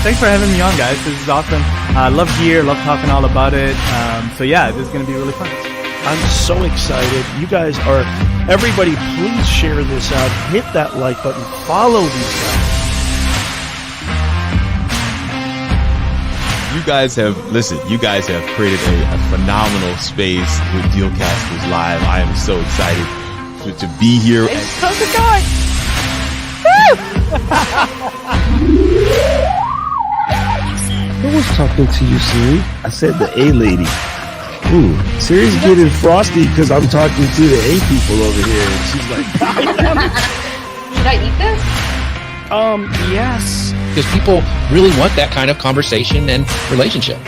Thanks for having me on, guys. This is awesome. Love gear, love talking all about it. So yeah, this is going to be really fun. I'm so excited. You guys are, everybody, please share this out. Hit that like button. Follow these guys. You guys have created a phenomenal space with Dealcasters Live. I am so excited to be here. How's it going? Who was talking to you, Siri? I said the A lady. Ooh, Siri's getting frosty because I'm talking to the A people over here. And she's like, should I eat this? Yes. Because people really want that kind of conversation and relationship.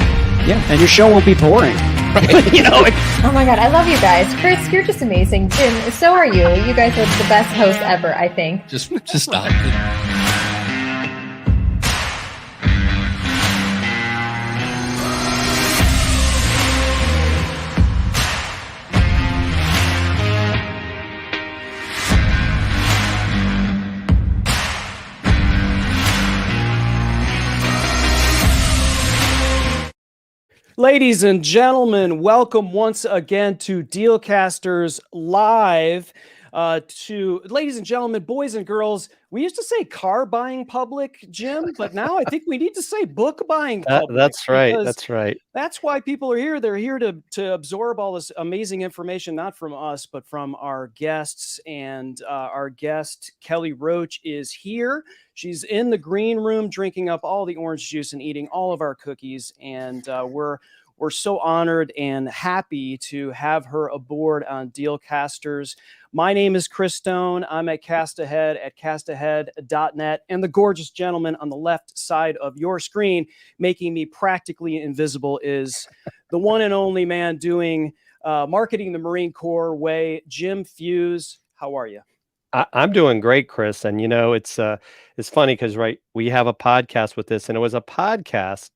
Yeah, and your show won't be boring. Right. Oh my God, I love you guys. Chris, you're just amazing. Jim, so are you. You guys are the best hosts ever, I think. Just stop. Ladies and gentlemen, welcome once again to Dealcasters Live. Ladies and gentlemen, boys and girls, we used to say car buying public, Jim, but now I think we need to say book buying public. That's right. That's right. That's why people are here. They're here to absorb all this amazing information, not from us, but from our guests. And our guest, Kelly Roach, is here. She's in the green room drinking up all the orange juice and eating all of our cookies. And we're so honored and happy to have her aboard on Dealcasters. My name is Chris Stone. I'm at Castahead at castahead.net. And the gorgeous gentleman on the left side of your screen, making me practically invisible, is the one and only man doing marketing the Marine Corps way, Jim Fuse. How are you? I'm doing great, Chris. And it's funny because we have a podcast with this, and it was a podcast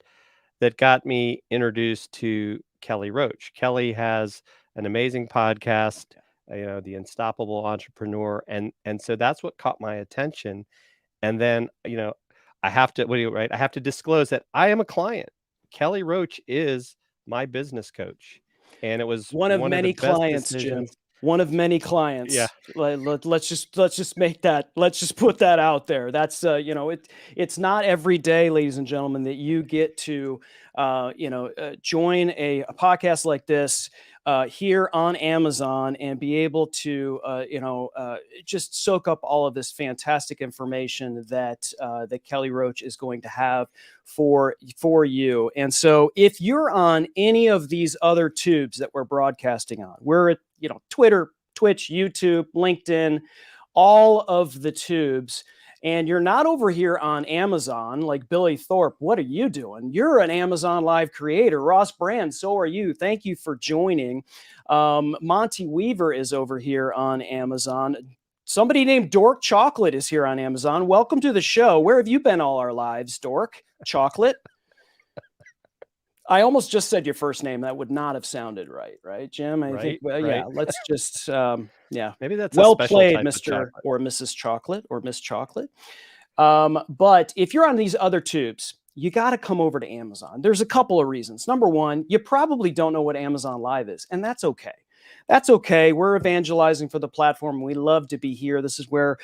that got me introduced to Kelly Roach. Kelly has an amazing podcast, The Unstoppable Entrepreneur, and so that's what caught my attention. And then I have to disclose that I am a client. Kelly Roach is my business coach, and it was one of many clients, Jim. One of many clients. Yeah. Let's just make that. Let's just put that out there. That's it's not every day, ladies and gentlemen, that you get to join a podcast like this here on Amazon and be able to just soak up all of this fantastic information that Kelly Roach is going to have for you. And so if you're on any of these other tubes that we're broadcasting on, we're at Twitter, Twitch, YouTube, LinkedIn, all of the tubes, and you're not over here on Amazon like Billy Thorpe, what are you doing? You're an Amazon Live creator. Ross Brand, so are you. Thank you for joining. Monty Weaver is over here on Amazon. Somebody named Dork Chocolate is here on Amazon. Welcome to the show. Where have you been all our lives, Dork Chocolate? I almost just said your first name. That would not have sounded right, Jim? I think, yeah, let's just, maybe that's well a special played, type of Mr. chocolate. or Mrs. Chocolate or Miss Chocolate. But if you're on these other tubes, you got to come over to Amazon. There's a couple of reasons. Number one, you probably don't know what Amazon Live is, and that's okay. That's okay. We're evangelizing for the platform. We love to be here. This is where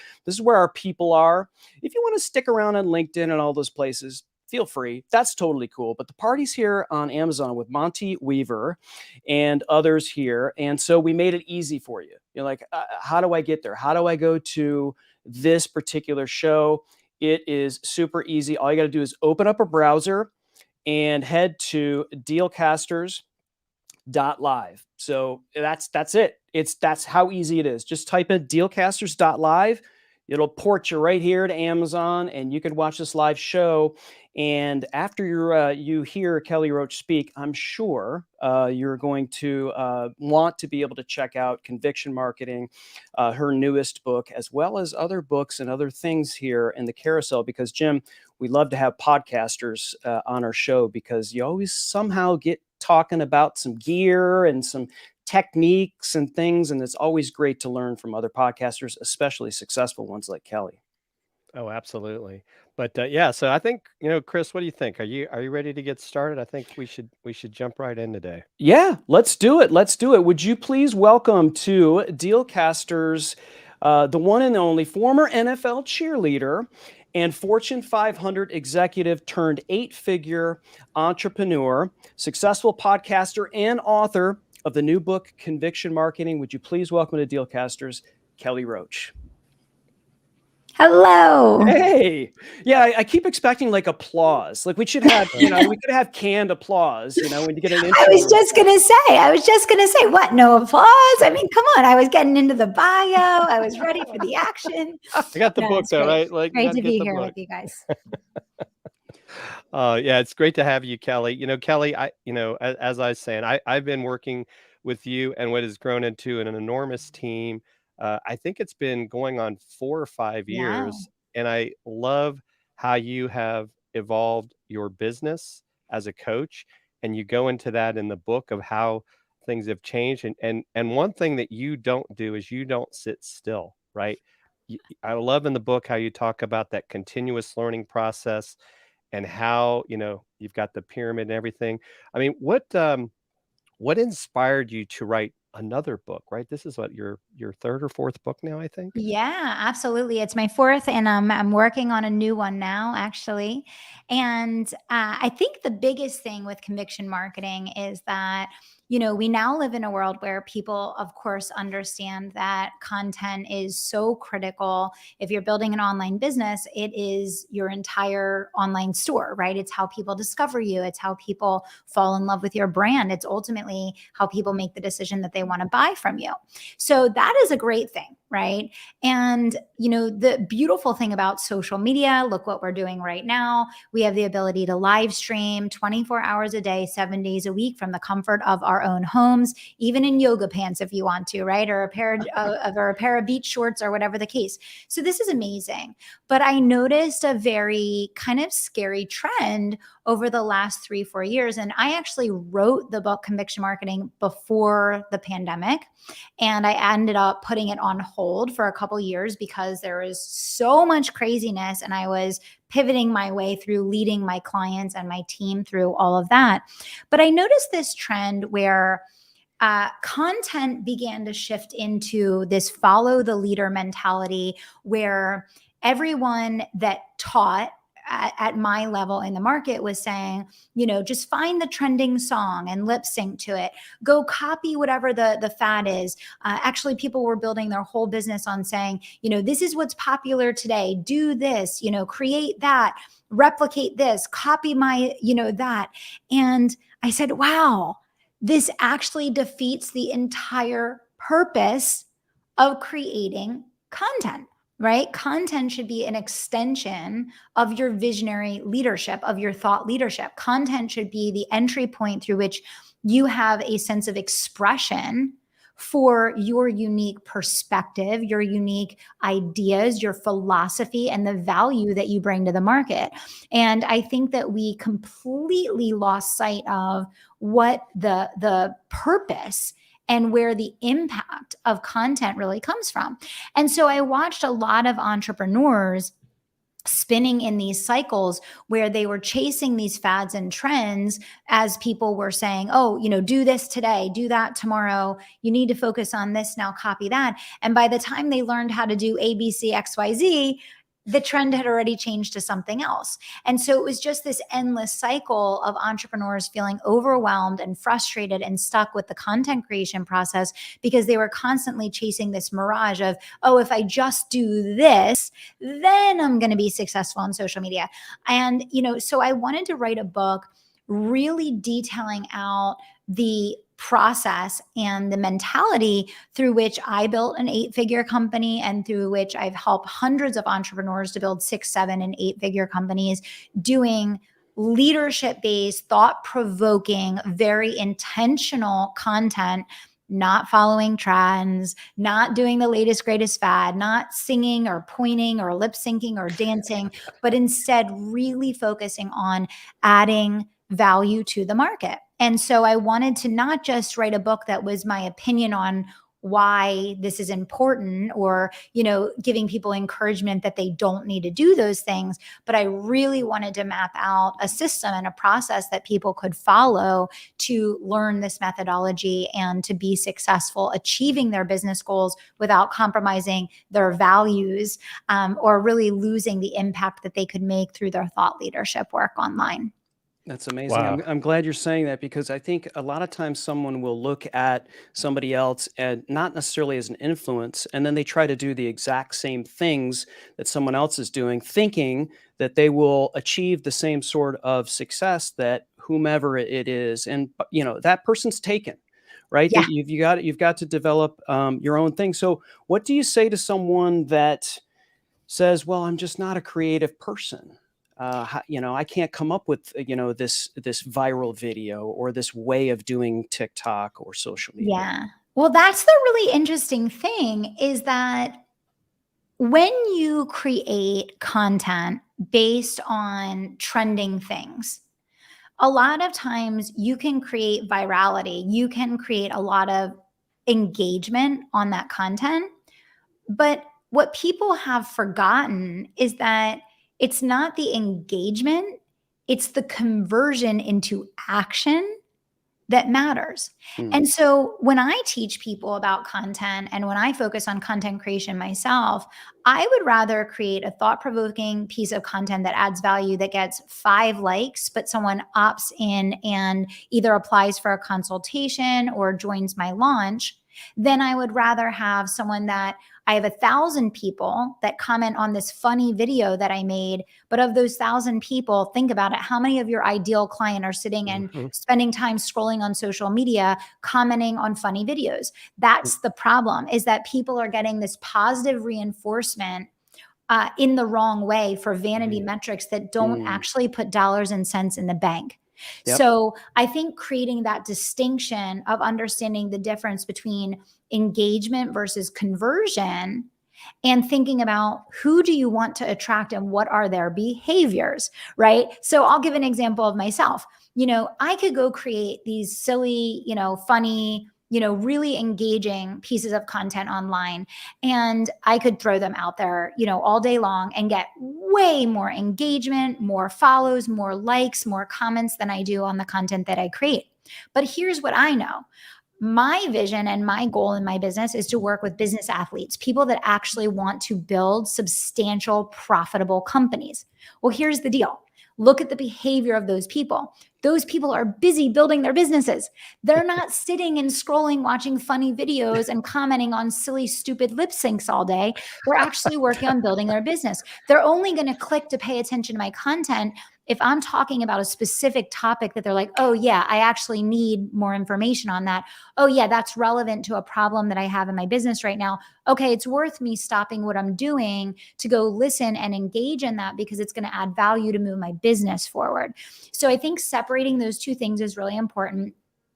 our people are. If you want to stick around on LinkedIn and all those places, feel free. That's totally cool. But the party's here on Amazon with Monty Weaver and others here. And so we made it easy for you. You're like, how do I get there? How do I go to this particular show? It is super easy. All you got to do is open up a browser and head to dealcasters.live. So that's it. That's how easy it is. Just type in dealcasters.live. It'll port you right here to Amazon, and you can watch this live show. And after you hear Kelly Roach speak, I'm sure you're going to want to be able to check out Conviction Marketing, her newest book, as well as other books and other things here in the carousel. Because, Jim, we love to have podcasters on our show because you always somehow get talking about some gear and some techniques and things. And it's always great to learn from other podcasters, especially successful ones like Kelly. Oh, absolutely. But yeah, so I think, Chris, what do you think? Are you ready to get started? I think we should jump right in today. Yeah, let's do it. Let's do it. Would you please welcome to Dealcasters, the one and only former NFL cheerleader and Fortune 500 executive turned 8-figure entrepreneur, successful podcaster, and author of the new book, Conviction Marketing. Would you please welcome to Dealcasters, Kelly Roach? Hello. Hey, yeah, I keep expecting like applause. Like we should have, we could have canned applause, when you get an intro. I was just gonna say, what? No applause? I mean, come on. I was getting into the bio. I was ready for the action. I got the No, book it's though, great. right? Like, you Great gotta to get be the here book. with you guys. Yeah, it's great to have you, Kelly. Kelly, as I was saying, I've been working with you and what has grown into an enormous team. I think it's been going on 4 or 5 Yeah. years, and I love how you have evolved your business as a coach, and you go into that in the book of how things have changed. And one thing that you don't do is you don't sit still, right? I love in the book how you talk about that continuous learning process and how you've got the pyramid and everything. I mean, what inspired you to write another book? Right, this is what your third or fourth book now, I think. Yeah, absolutely. It's my fourth, and I'm working on a new one now, actually. And I think the biggest thing with conviction marketing is that, we now live in a world where people, of course, understand that content is so critical. If you're building an online business, it is your entire online store, right? It's how people discover you. It's how people fall in love with your brand. It's ultimately how people make the decision that they want to buy from you. So that is a great thing, right? And, the beautiful thing about social media, look what we're doing right now. We have the ability to live stream 24 hours a day, 7 days a week from the comfort of our own homes, even in yoga pants if you want to, right? Or a pair of beach shorts or whatever the case. So this is amazing. But I noticed a very kind of scary trend over the last 3-4 years. And I actually wrote the book Conviction Marketing before the pandemic. And I ended up putting it on hold for a couple years because there was so much craziness and I was pivoting my way through leading my clients and my team through all of that. But I noticed this trend where content began to shift into this follow the leader mentality where everyone that taught at my level in the market was saying, just find the trending song and lip sync to it. Go copy whatever the fad is. Actually, people were building their whole business on saying, this is what's popular today. Do this, create that, replicate this, copy my, that. And I said, wow, this actually defeats the entire purpose of creating content. Right? Content should be an extension of your visionary leadership, of your thought leadership. Content should be the entry point through which you have a sense of expression for your unique perspective, your unique ideas, your philosophy, and the value that you bring to the market. And I think that we completely lost sight of what the purpose and where the impact of content really comes from. And so I watched a lot of entrepreneurs spinning in these cycles where they were chasing these fads and trends as people were saying, oh, do this today, do that tomorrow. You need to focus on this now, copy that. And by the time they learned how to do A, B, C, X, Y, Z, the trend had already changed to something else. And so it was just this endless cycle of entrepreneurs feeling overwhelmed and frustrated and stuck with the content creation process because they were constantly chasing this mirage of, oh, if I just do this, then I'm going to be successful on social media. And, so I wanted to write a book really detailing out the process and the mentality through which I built an 8-figure company and through which I've helped hundreds of entrepreneurs to build 6, 7, and 8-figure companies doing leadership-based, thought-provoking, very intentional content, not following trends, not doing the latest, greatest fad, not singing or pointing or lip syncing or dancing, but instead really focusing on adding value to the market. And so I wanted to not just write a book that was my opinion on why this is important, or, giving people encouragement that they don't need to do those things. But I really wanted to map out a system and a process that people could follow to learn this methodology and to be successful achieving their business goals without compromising their values, or really losing the impact that they could make through their thought leadership work online. That's amazing. Wow. I'm glad you're saying that, because I think a lot of times someone will look at somebody else and not necessarily as an influence, and then they try to do the exact same things that someone else is doing, thinking that they will achieve the same sort of success that whomever it is. And, that person's taken, right? Yeah. You've got to develop your own thing. So what do you say to someone that says, well, I'm just not a creative person? I can't come up with, this viral video or this way of doing TikTok or social media. Yeah. Well, that's the really interesting thing, is that when you create content based on trending things, a lot of times you can create virality. You can create a lot of engagement on that content. But what people have forgotten is that it's not the engagement, it's the conversion into action that matters. And so when I teach people about content, and when I focus on content creation myself, I would rather create a thought-provoking piece of content that adds value, that gets 5 likes, but someone opts in and either applies for a consultation or joins my launch, then I would rather have someone that I have 1,000 people that comment on this funny video that I made, but of those 1,000 people, think about it, how many of your ideal client are sitting and spending time scrolling on social media, commenting on funny videos? That's the problem, is that people are getting this positive reinforcement in the wrong way for vanity metrics that don't actually put dollars and cents in the bank. Yep. So I think creating that distinction of understanding the difference between engagement versus conversion, and thinking about who do you want to attract and what are their behaviors, right? So I'll give an example of myself. I could go create these silly, funny, really engaging pieces of content online, and I could throw them out there, all day long and get way more engagement, more follows, more likes, more comments than I do on the content that I create. But here's what I know. My vision and my goal in my business is to work with business athletes, people that actually want to build substantial, profitable companies. Well, here's the deal. Look at the behavior of those people. Those people are busy building their businesses. They're not sitting and scrolling, watching funny videos and commenting on silly, stupid lip syncs all day. They're actually working on building their business. They're only going to click to pay attention to my content if I'm talking about a specific topic that they're like, oh yeah, I actually need more information on that. Oh yeah, that's relevant to a problem that I have in my business right now. Okay, it's worth me stopping what I'm doing to go listen and engage in that, because it's going to add value to move my business forward. So I think separating those two things is really important.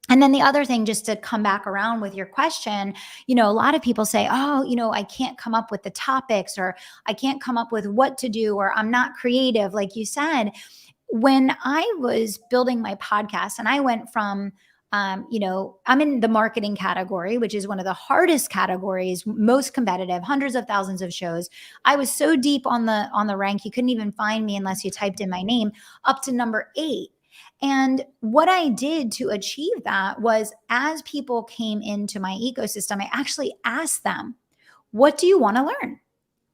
And then the other thing, just to come back around with your question, a lot of people say, oh, I can't come up with the topics, or I can't come up with what to do, or I'm not creative, like you said. When I was building my podcast, and I went from, I'm in the marketing category, which is one of the hardest categories, most competitive, hundreds of thousands of shows. I was so deep on the rank, you couldn't even find me unless you typed in my name, up to number 8. And what I did to achieve that was, as people came into my ecosystem, I actually asked them, what do you want to learn?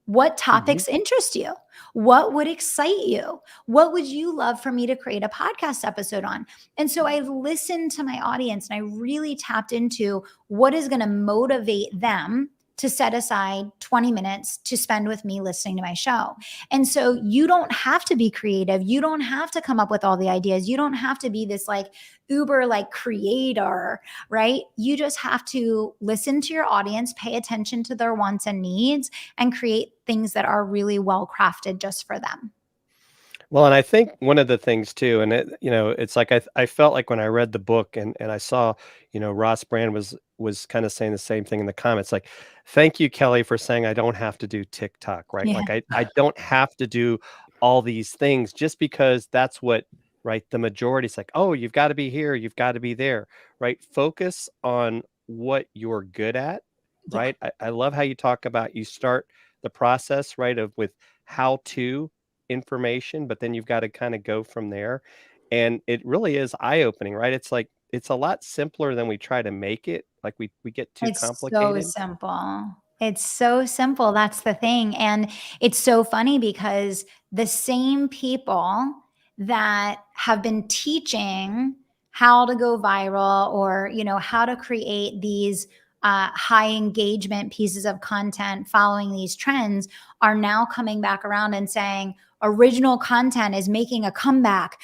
What topics interest you? What would excite you? What would you love for me to create a podcast episode on? And so I listened to my audience, and I really tapped into what is going to motivate them to set aside 20 minutes to spend with me listening to my show. And so you don't have to be creative. You don't have to come up with all the ideas. You don't have to be this uber creator, right? You just have to listen to your audience, pay attention to their wants and needs, and create things that are really well crafted just for them. Well, and I think one of the things too, and it's like I felt like when I read the book and I saw, Ross Brand was kind of saying the same thing in the comments, like, thank you, Kelly, for saying I don't have to do TikTok, right? Yeah. Like I don't have to do all these things just because that's what, right? The majority is like, oh, you've got to be here, you've got to be there, right? Focus on what you're good at Yeah. right? I love how you talk about, you start the process, right, of with how to information, but then you've got to kind of go from there. And it really is eye-opening, right? It's like it's a lot simpler than we try to make it. Like we get too It's so complicated. simple. It's so simple. That's the thing. And it's so funny because the same people that have been teaching how to go viral or, how to create these high engagement pieces of content following these trends are now coming back around and saying, original content is making a comeback.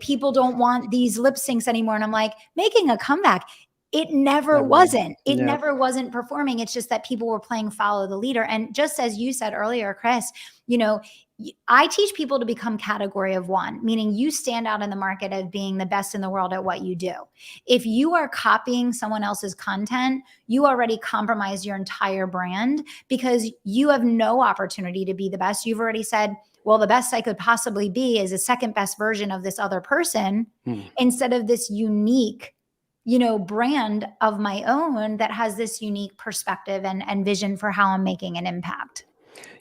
People don't want these lip syncs anymore. And I'm like, making a comeback. It never wasn't. It Yeah. never wasn't performing. It's just that people were playing follow the leader. And just as you said earlier, Chris, I teach people to become category of one, meaning you stand out in the market as being the best in the world at what you do. If you are copying someone else's content, you already compromise your entire brand because you have no opportunity to be the best. You've already said, well, the best I could possibly be is a second best version of this other person instead of this unique brand of my own that has this unique perspective and vision for how I'm making an impact.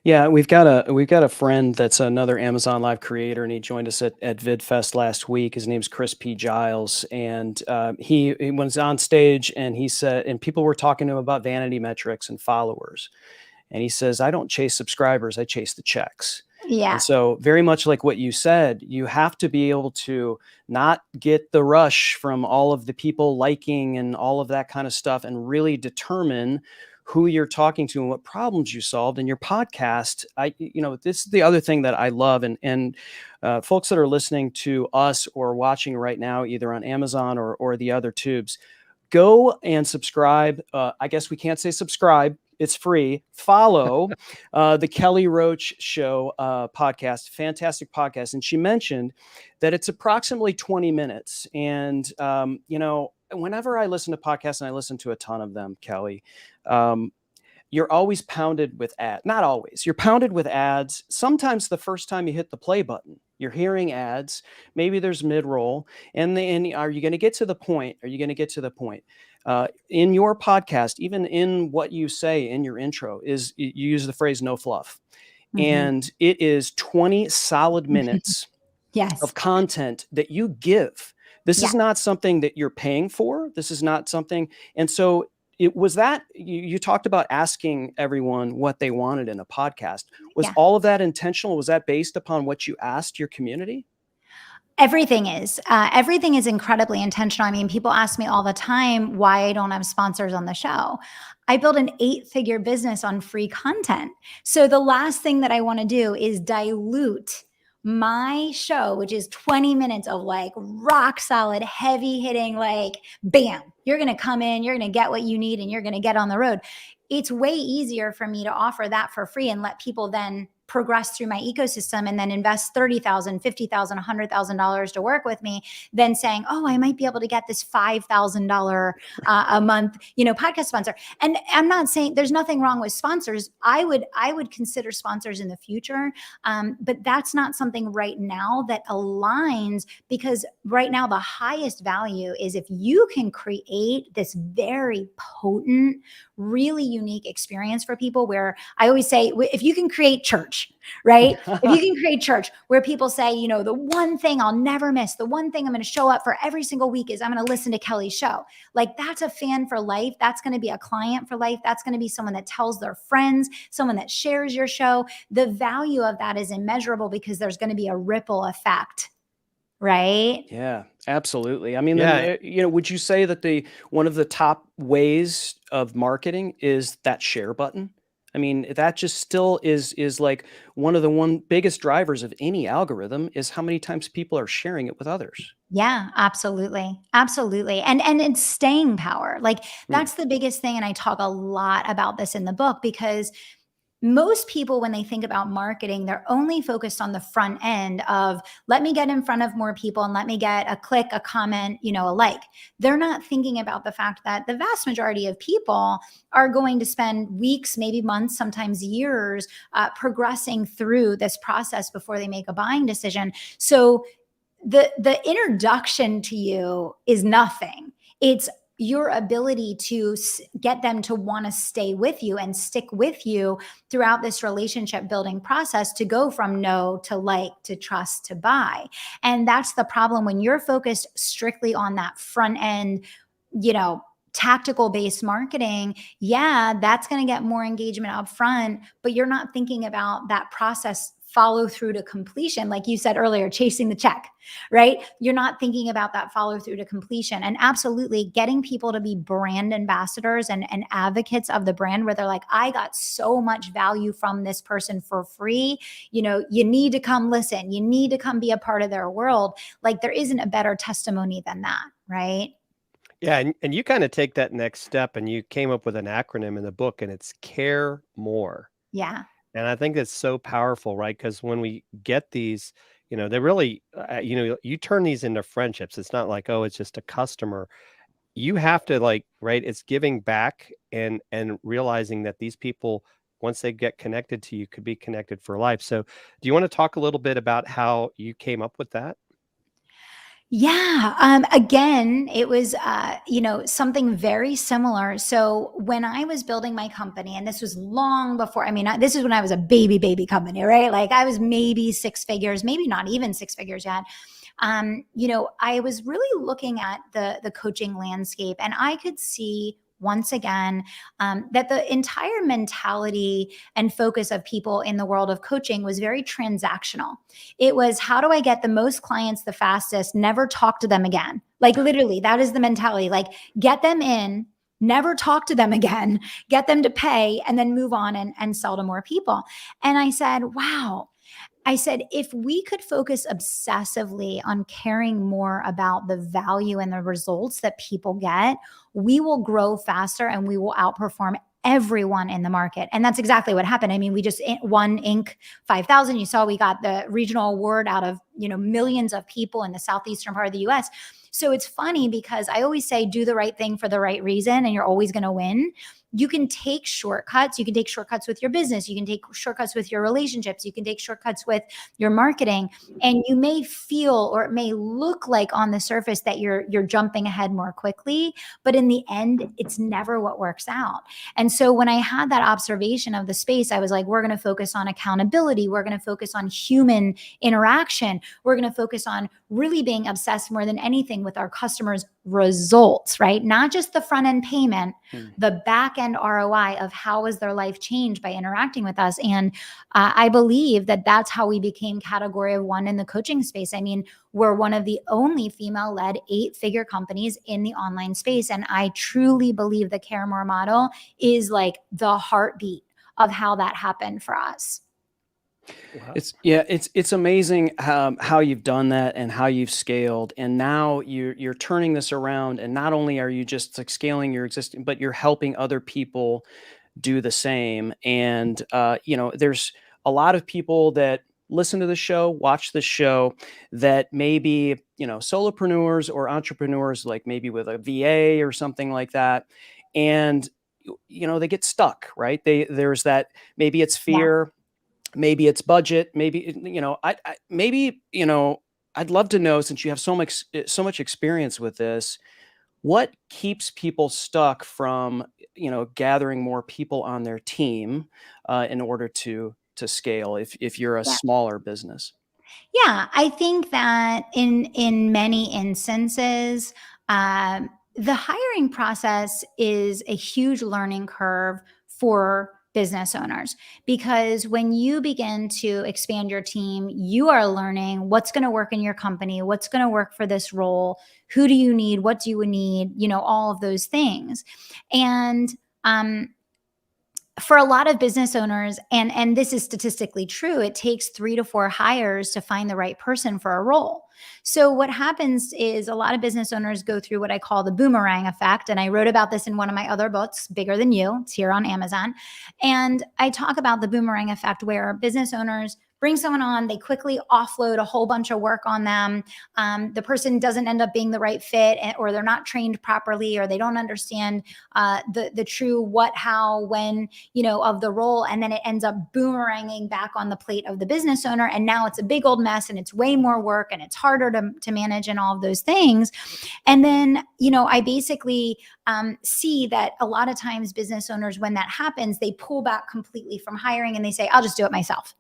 Yeah, we've got a friend that's another Amazon Live creator, and he joined us at VidFest last week. His name's Chris P. Giles, and he was on stage, and he said, and people were talking to him about vanity metrics and followers, and he says, "I don't chase subscribers, I chase the checks." Yeah. And so very much like what you said, you have to be able to not get the rush from all of the people liking and all of that kind of stuff and really determine who you're talking to and what problems you solved in your podcast. This is the other thing that I love. And folks that are listening to us or watching right now, either on Amazon or the other tubes, go and subscribe. I guess we can't say subscribe. It's free. Follow the Kelly Roach Show podcast, fantastic podcast. And she mentioned that it's approximately 20 minutes. And, whenever I listen to podcasts, and I listen to a ton of them, Kelly, you're always pounded with ads. Not always. You're pounded with ads. Sometimes the first time you hit the play button, you're hearing ads. Maybe there's mid-roll. And are you going to get to the point? Are you going to get to the point? In your podcast, even in what you say in your intro, you use the phrase no fluff. And it is 20 solid minutes Yes. of content that you give. This is not something that you're paying for. This is not something. And so it was that you talked about asking everyone what they wanted in a podcast. Was all of that intentional? Was that based upon what you asked your community? Everything is incredibly intentional. I mean, people ask me all the time why I don't have sponsors on the show. I built an 8-figure business on free content. So the last thing that I want to do is dilute my show, which is 20 minutes of like rock solid, heavy hitting, like, bam, you're going to come in, you're going to get what you need, and you're going to get on the road. It's way easier for me to offer that for free and let people then progress through my ecosystem and then invest $30,000, $50,000, $100,000 to work with me than saying, oh, I might be able to get this $5,000 a month, podcast sponsor. And I'm not saying there's nothing wrong with sponsors. I would consider sponsors in the future. But that's not something right now that aligns, because right now the highest value is if you can create this very potent, really unique experience for people, where I always say, if you can create church, right? If you can create church where people say, the one thing I'll never miss, the one thing I'm going to show up for every single week is I'm going to listen to Kelly's show. Like, that's a fan for life. That's going to be a client for life. That's going to be someone that tells their friends, someone that shares your show. The value of that is immeasurable because there's going to be a ripple effect. Right? Yeah, absolutely. I mean, would you say that one of the top ways of marketing is that share button? I mean, that just still is like one of the biggest drivers of any algorithm is how many times people are sharing it with others. Yeah, absolutely. Absolutely. And it's staying power. Like, that's the biggest thing. And I talk a lot about this in the book, because most people, when they think about marketing, they're only focused on the front end of, let me get in front of more people and let me get a click, a comment, a like. They're not thinking about the fact that the vast majority of people are going to spend weeks, maybe months, sometimes years, progressing through this process before they make a buying decision. So the introduction to you is nothing. It's your ability to get them to want to stay with you and stick with you throughout this relationship building process, to go from no to like to trust to buy. And that's the problem when you're focused strictly on that front end, tactical based marketing. Yeah, that's going to get more engagement up front, but you're not thinking about that process follow through to completion. Like you said earlier, chasing the check, right? You're not thinking about that follow through to completion. And absolutely getting people to be brand ambassadors and advocates of the brand, where they're like, I got so much value from this person for free. You need to come listen. You need to come be a part of their world. Like, there isn't a better testimony than that, right? Yeah, and you kind of take that next step, and you came up with an acronym in the book, and it's care more. Yeah. And I think that's so powerful, right? Because when we get these, they really, you turn these into friendships. It's not like, oh, it's just a customer. You have to right? It's giving back and realizing that these people, once they get connected to you, could be connected for life. So do you want to talk a little bit about how you came up with that? Yeah. Again, it was, something very similar. So when I was building my company, and this was long before, this is when I was a baby company, right? Like, I was maybe 6 figures, maybe not even 6 figures yet. I was really looking at the coaching landscape, and I could see once again, that the entire mentality and focus of people in the world of coaching was very transactional. It was, how do I get the most clients the fastest, never talk to them again? Like, literally, that is the mentality. Like, get them in, never talk to them again, get them to pay, and then move on and sell to more people. And I said, wow. I said, if we could focus obsessively on caring more about the value and the results that people get, we will grow faster and we will outperform everyone in the market. And that's exactly what happened. We just won Inc. 5000. You saw we got the regional award out of, millions of people in the southeastern part of the US. So it's funny because I always say, do the right thing for the right reason, and you're always going to win. You can take shortcuts. You can take shortcuts with your business. You can take shortcuts with your relationships. You can take shortcuts with your marketing. And you may feel, or it may look like on the surface, that you're jumping ahead more quickly, but in the end, it's never what works out. And so when I had that observation of the space, I was like, we're going to focus on accountability. We're going to focus on human interaction. We're going to focus on really being obsessed more than anything with our customers' results, right? Not just the front end payment, the back end ROI of how is their life changed by interacting with us. And I believe that that's how we became category of one in the coaching space. We're one of the only female-led 8-figure companies in the online space. And I truly believe the Care More model is like the heartbeat of how that happened for us. Wow. It's amazing how you've done that and how you've scaled, and now you're turning this around. And not only are you just like scaling your existing, but you're helping other people do the same. And there's a lot of people that listen to the show, watch the show, that maybe solopreneurs or entrepreneurs, like maybe with a VA or something like that, and they get stuck, right? There's that, maybe it's fear. Yeah. Maybe it's budget. Maybe, I'd love to know, since you have so much experience with this, what keeps people stuck from, gathering more people on their team in order to scale if you're a smaller business? Yeah, I think that in many instances, the hiring process is a huge learning curve for business owners, because when you begin to expand your team, you are learning what's going to work in your company, what's going to work for this role, who do you need, what do you need, all of those things. And for a lot of business owners, and this is statistically true, it takes 3 to 4 hires to find the right person for a role. So what happens is a lot of business owners go through what I call the Boomerang Effect. And I wrote about this in one of my other books, Bigger Than You. It's here on Amazon. And I talk about the Boomerang Effect, where business owners bring someone on, they quickly offload a whole bunch of work on them. The person doesn't end up being the right fit, or they're not trained properly, or they don't understand the true what, how, when, of the role. And then it ends up boomeranging back on the plate of the business owner. And now it's a big old mess, and it's way more work, and it's harder to manage, and all of those things. And then, I basically see that a lot of times business owners, when that happens, they pull back completely from hiring, and they say, I'll just do it myself.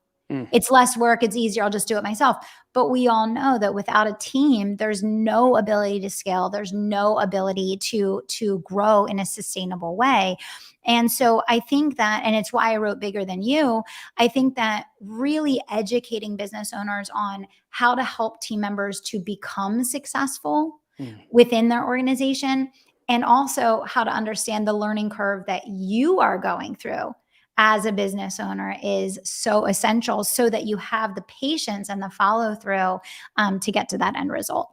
It's less work. It's easier. I'll just do it myself. But we all know that without a team, there's no ability to scale. There's no ability to grow in a sustainable way. And so I think that, and it's why I wrote Bigger Than You, I think that really educating business owners on how to help team members to become successful within their organization, and also how to understand the learning curve that you are going through as a business owner is so essential, so that you have the patience and the follow through to get to that end result.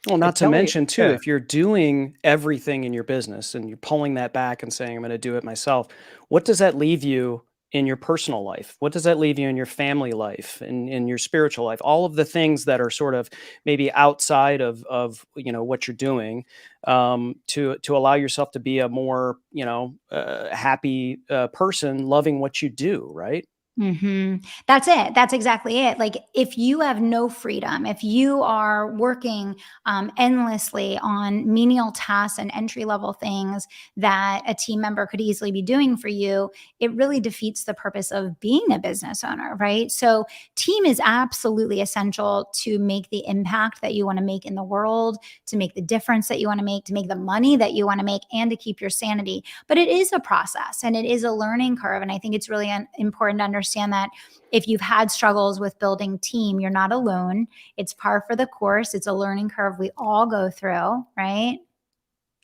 Well, not to mention too, if you're doing everything in your business and you're pulling that back and saying, I'm going to do it myself, what does that leave you in your personal life? What does that leave you in your family life and in your spiritual life? All of the things that are sort of maybe outside of what you're doing, to allow yourself to be a more happy person, loving what you do, right? That's it. That's exactly it. Like, if you have no freedom, if you are working endlessly on menial tasks and entry level things that a team member could easily be doing for you, it really defeats the purpose of being a business owner, right? So team is absolutely essential to make the impact that you want to make in the world, to make the difference that you want to make the money that you want to make, and to keep your sanity. But it is a process, and it is a learning curve. And I think it's really important to understand that if you've had struggles with building team, you're not alone. It's par for the course. It's a learning curve we all go through, right?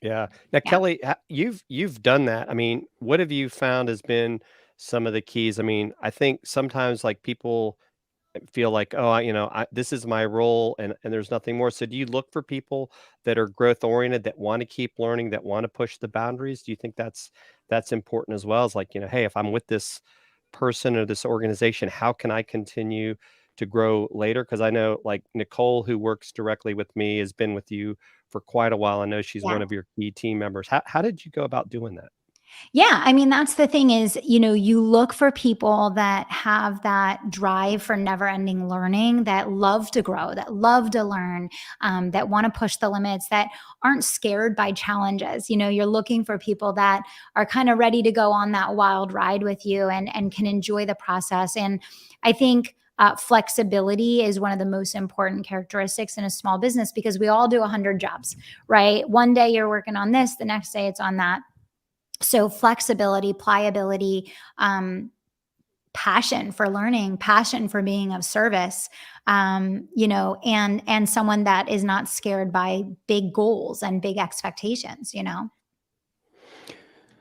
Yeah. Now, Kelly, you've done that. I mean, what have you found has been some of the keys? I mean, I think sometimes like people feel like, oh, this is my role, and there's nothing more. So do you look for people that are growth oriented, that want to keep learning, that want to push the boundaries? Do you think that's important as well? As like, hey, if I'm with this person or this organization, how can I continue to grow later? Because I know like Nicole, who works directly with me, has been with you for quite a while. I know she's one of your key team members. How did you go about doing that? Yeah, I mean, that's the thing is, you look for people that have that drive for never-ending learning, that love to grow, that love to learn, that want to push the limits, that aren't scared by challenges. You're looking for people that are kind of ready to go on that wild ride with you, and can enjoy the process. And I think flexibility is one of the most important characteristics in a small business, because we all do 100 jobs, right? One day you're working on this, the next day it's on that. So flexibility, pliability, passion for learning, passion for being of service, and someone that is not scared by big goals and big expectations,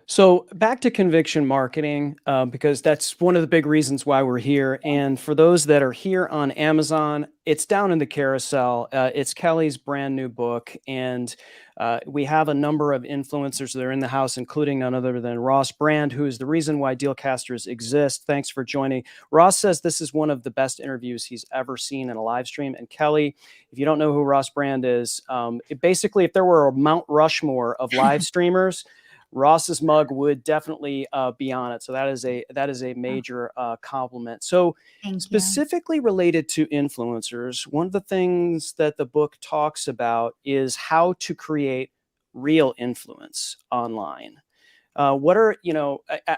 So back to conviction marketing, because that's one of the big reasons why we're here. And for those that are here on Amazon, it's down in the carousel. It's Kelly's brand new book. And we have a number of influencers that are in the house, including none other than Ross Brand, who is the reason why Dealcasters exist. Thanks for joining. Ross says this is one of the best interviews he's ever seen in a live stream. And Kelly, if you don't know who Ross Brand is, basically, if there were a Mount Rushmore of live streamers, Ross's mug would definitely be on it. So that is a major compliment. So specifically related to influencers, one of the things that the book talks about is how to create real influence online. What are,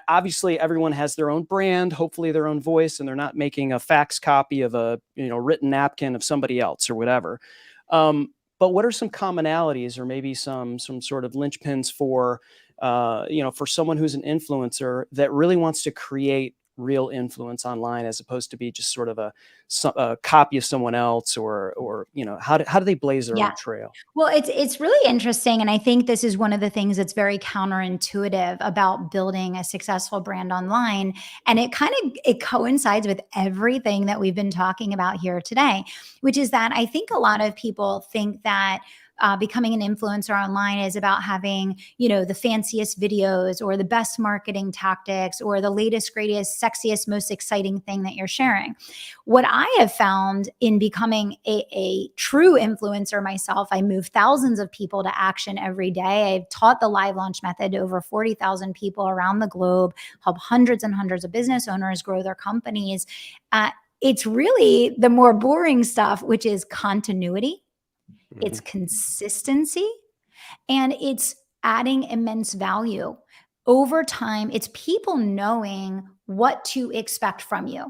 obviously everyone has their own brand, hopefully their own voice, and they're not making a fax copy of a, written napkin of somebody else or whatever. But what are some commonalities, or maybe some sort of linchpins for, for someone who's an influencer that really wants to create real influence online, as opposed to be just sort of a copy of someone else, or how do they blaze their own trail? Well, it's really interesting. And I think this is one of the things that's very counterintuitive about building a successful brand online. And it coincides with everything that we've been talking about here today, which is that I think a lot of people think that becoming an influencer online is about having, you know, the fanciest videos or the best marketing tactics or the latest, greatest, sexiest, most exciting thing that you're sharing. What I have found in becoming a true influencer myself, I move thousands of people to action every day. I've taught the live launch method to over 40,000 people around the globe, help hundreds and hundreds of business owners grow their companies. It's really the more boring stuff, which is continuity, it's consistency, and it's adding immense value. Over time, it's people knowing what to expect from you.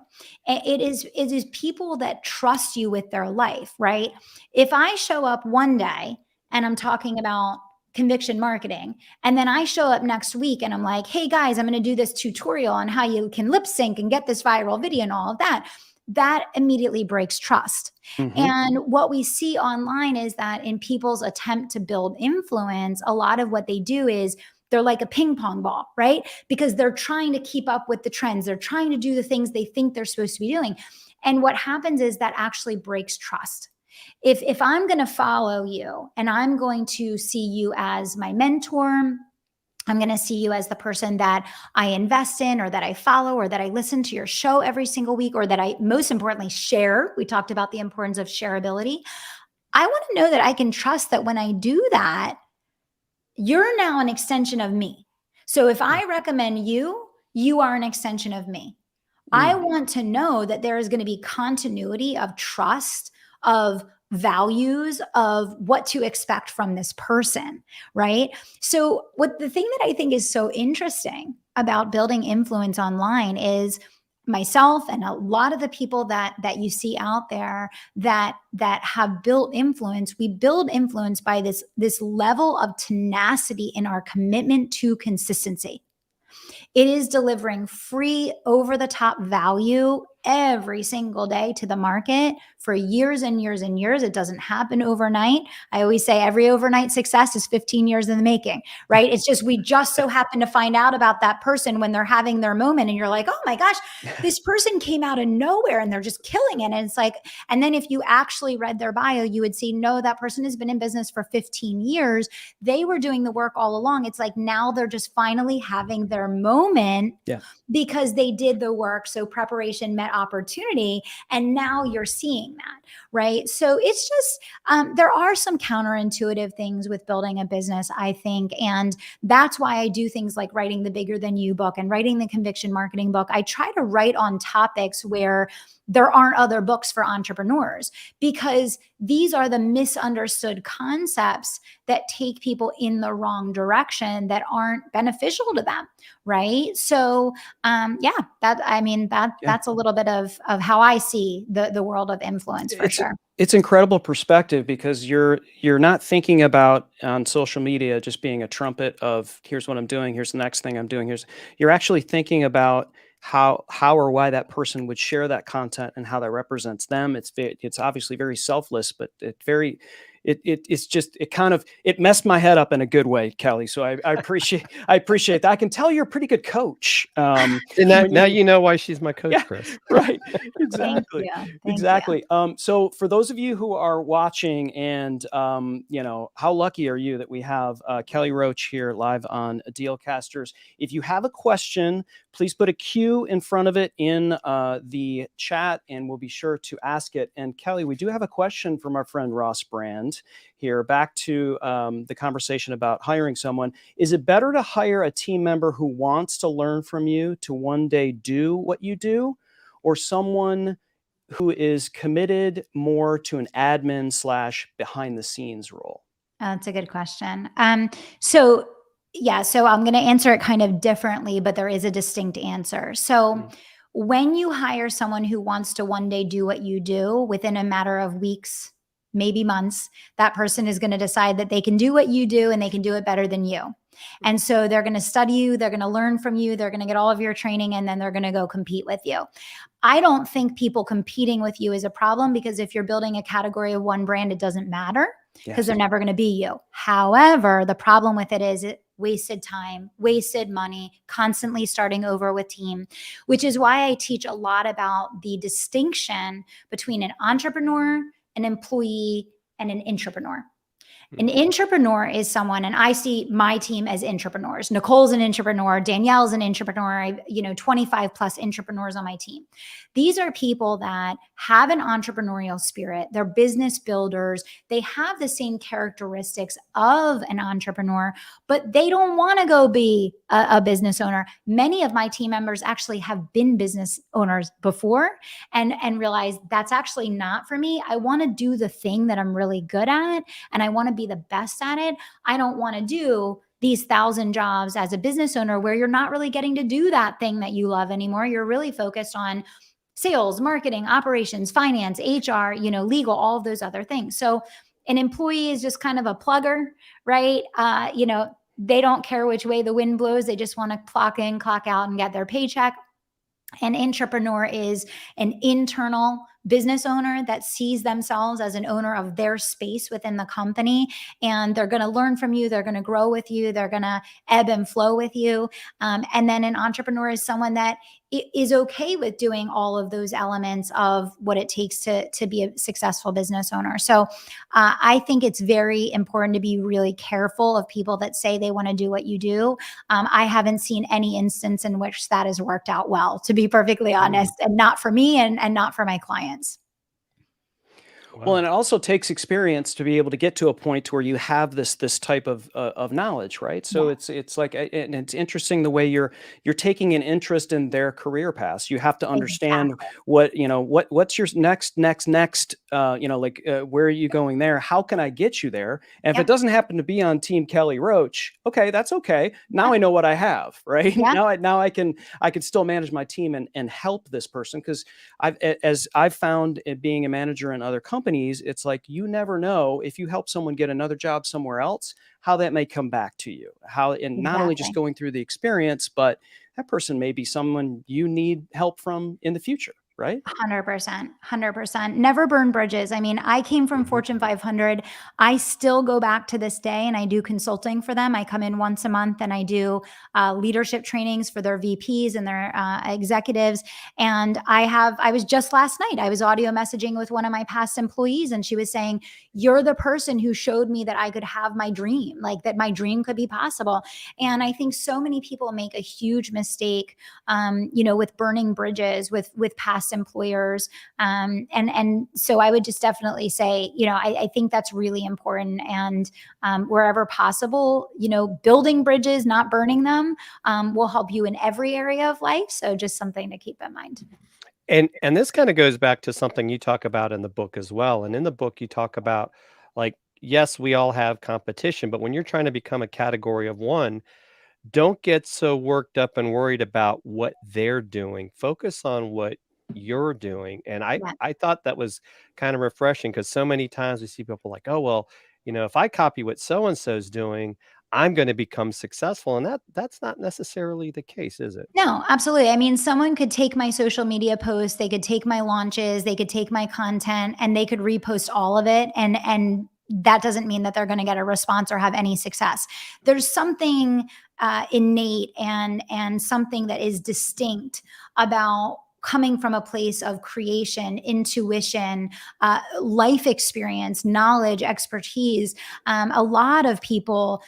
It is people that trust you with their life, right? If I show up one day and I'm talking about conviction marketing, and then I show up next week and I'm like, hey guys, I'm going to do this tutorial on how you can lip sync and get this viral video and all of that, that immediately breaks trust. And what we see online is that in people's attempt to build influence, a lot of what they do is they're like a ping pong ball, right? Because they're trying to keep up with the trends. They're trying to do the things they think they're supposed to be doing. And what happens is that actually breaks trust. If I'm going to follow you and I'm going to see you as my mentor, I'm going to see you as the person that I invest in or that I follow or that I listen to your show every single week or that I most importantly share. We talked about the importance of shareability. I want to know that I can trust that when I do that, you're now an extension of me. So if I recommend you, you are an extension of me. I want to know that there is going to be continuity of trust, of values, of what to expect from this person, right? So the thing that I think is so interesting about building influence online is myself and a lot of the people that you see out there that have built influence, we build influence by this level of tenacity in our commitment to consistency. It is delivering free, over-the-top value every single day to the market for years and years and years. It doesn't happen overnight. I always say every overnight success is 15 years in the making, right? It's just we just so happen to find out about that person when they're having their moment and you're like, oh my gosh, this person came out of nowhere and they're just killing it. And it's like, and then if you actually read their bio, you would see, no, that person has been in business for 15 years. They were doing the work all along. It's like now they're just finally having their moment because they did the work. So preparation met opportunity. And now you're seeing that, right? So it's just, there are some counterintuitive things with building a business, I think. And that's why I do things like writing the Bigger Than You book and writing the Conviction Marketing book. I try to write on topics where there aren't other books for entrepreneurs, because these are the misunderstood concepts that take people in the wrong direction that aren't beneficial to them, right? So that's a little bit of how I see the world of influence for sure. It's incredible perspective, because you're not thinking about on social media just being a trumpet of here's what I'm doing, here's the next thing I'm doing, you're actually thinking about how or why that person would share that content and how that represents them. It's obviously very selfless, but it messed my head up in a good way, Kelly. So I appreciate that. I can tell you're a pretty good coach. And now you know why she's my coach, Chris. Right. Exactly. Thank you. So for those of you who are watching and, how lucky are you that we have Kelly Roach here live on Dealcasters. If you have a question, please put a Q in front of it in the chat and we'll be sure to ask it. And Kelly, we do have a question from our friend Ross Brand here. Back to the conversation about hiring someone. Is it better to hire a team member who wants to learn from you to one day do what you do, or someone who is committed more to an admin / behind the scenes role? That's a good question. So I'm going to answer it kind of differently, but there is a distinct answer. So when you hire someone who wants to one day do what you do, within a matter of weeks, maybe months, that person is going to decide that they can do what you do and they can do it better than you. And so they're going to study you, they're going to learn from you, they're going to get all of your training, and then they're going to go compete with you. I don't think people competing with you is a problem, because if you're building a category of one brand, it doesn't matter because they're never going to be you. However, the problem with it is it wasted time, wasted money, constantly starting over with team, which is why I teach a lot about the distinction between an entrepreneur, an employee, and an intrapreneur. An entrepreneur is someone, and I see my team as entrepreneurs. Nicole's an entrepreneur, Danielle's an entrepreneur. I've, 25 plus entrepreneurs on my team. These are people that have an entrepreneurial spirit. They're business builders. They have the same characteristics of an entrepreneur, but they don't want to go be a business owner. Many of my team members actually have been business owners before and realize that's actually not for me. I want to do the thing that I'm really good at, and I want to be the best at it. I don't want to do these 1,000 jobs as a business owner where you're not really getting to do that thing that you love anymore. You're really focused on sales, marketing, operations, finance, HR, legal, all of those other things. So an employee is just kind of a plugger, right? They don't care which way the wind blows. They just want to clock in, clock out, and get their paycheck. An entrepreneur is an internal business owner that sees themselves as an owner of their space within the company, and they're going to learn from you. They're going to grow with you. They're going to ebb and flow with you. And then an entrepreneur is someone that is okay with doing all of those elements of what it takes to be a successful business owner. So I think it's very important to be really careful of people that say they want to do what you do. I haven't seen any instance in which that has worked out well, to be perfectly honest, and not for me and not for my clients. Well, and it also takes experience to be able to get to a point where you have this type of knowledge, right? So it's like, and it's interesting the way you're taking an interest in their career paths. You have to understand what's your next, where are you going there? How can I get you there? And if it doesn't happen to be on Team Kelly Roach, okay, that's okay. Now I know what I have, right? Yeah. Now I can still manage my team and help this person, because I've found it being a manager in other companies, it's like, you never know if you help someone get another job somewhere else, how that may come back to you. Not only just going through the experience, but that person may be someone you need help from in the future. Right? 100%. Never burn bridges. I mean, I came from Fortune 500. I still go back to this day and I do consulting for them. I come in once a month and I do leadership trainings for their VPs and their executives. And I was just last night, I was audio messaging with one of my past employees, and she was saying, "You're the person who showed me that I could have my dream, like that my dream could be possible." And I think so many people make a huge mistake, with burning bridges with past employers. And so I would just definitely say, I think that's really important. And wherever possible, building bridges, not burning them, will help you in every area of life. So just something to keep in mind. And this kind of goes back to something you talk about in the book as well. And in the book, you talk about, like, yes, we all have competition, but when you're trying to become a category of one, don't get so worked up and worried about what they're doing. Focus on what you're doing. And I thought that was kind of refreshing, because so many times we see people like, oh, well, if I copy what so-and-so's doing, I'm going to become successful. And that's not necessarily the case, is it? No, absolutely. I mean, someone could take my social media posts, they could take my launches, they could take my content, and they could repost all of it. And that doesn't mean that they're going to get a response or have any success. There's something innate and something that is distinct about coming from a place of creation, intuition, life experience, knowledge, expertise. A lot of people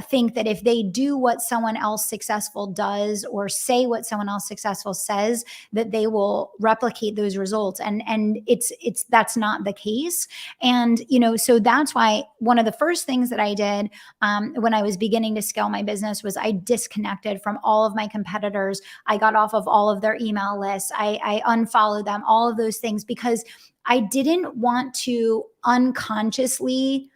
think that if they do what someone else successful does or say what someone else successful says, that they will replicate those results. And that's not the case. And, so that's why one of the first things that I did when I was beginning to scale my business was I disconnected from all of my competitors. I got off of all of their email lists. I unfollowed them, all of those things, because I didn't want to unconsciously